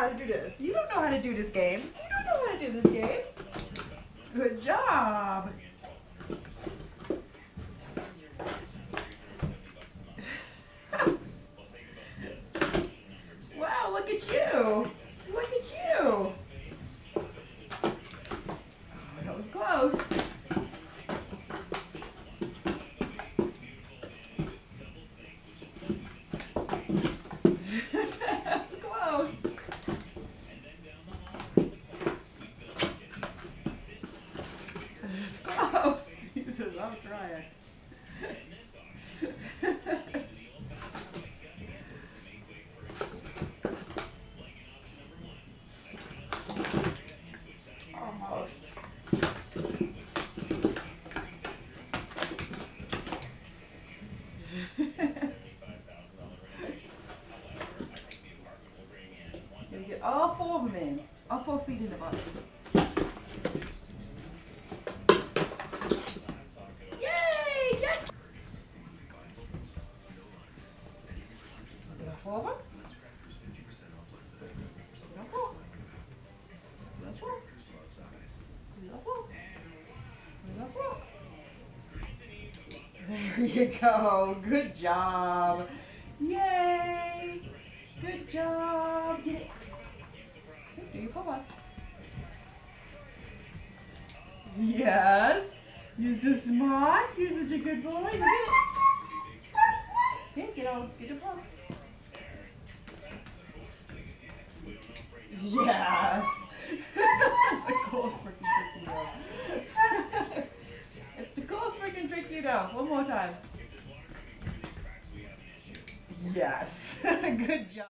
how to do this. You don't know how to do this game. You don't know how to do this game. Good job. Wow, look at you. Look at you. Oh, that was close. That was close. That's close. He says, I'm trying. Almost. Gonna get all 4 of them in. All 4 feet in the box. Yay! Jack! Got 4 of them? Got 4. Got 4. Got 4. Got 4. There you go. Good job. Yay! Good job. Get it. Do your pull-ups. Yes. You're so smart. You're such a good boy. You get it. Get the pulse. Yes. That's the coolest freaking trick you know. It's the coolest freaking trick you know. One more time. Yes. Good job.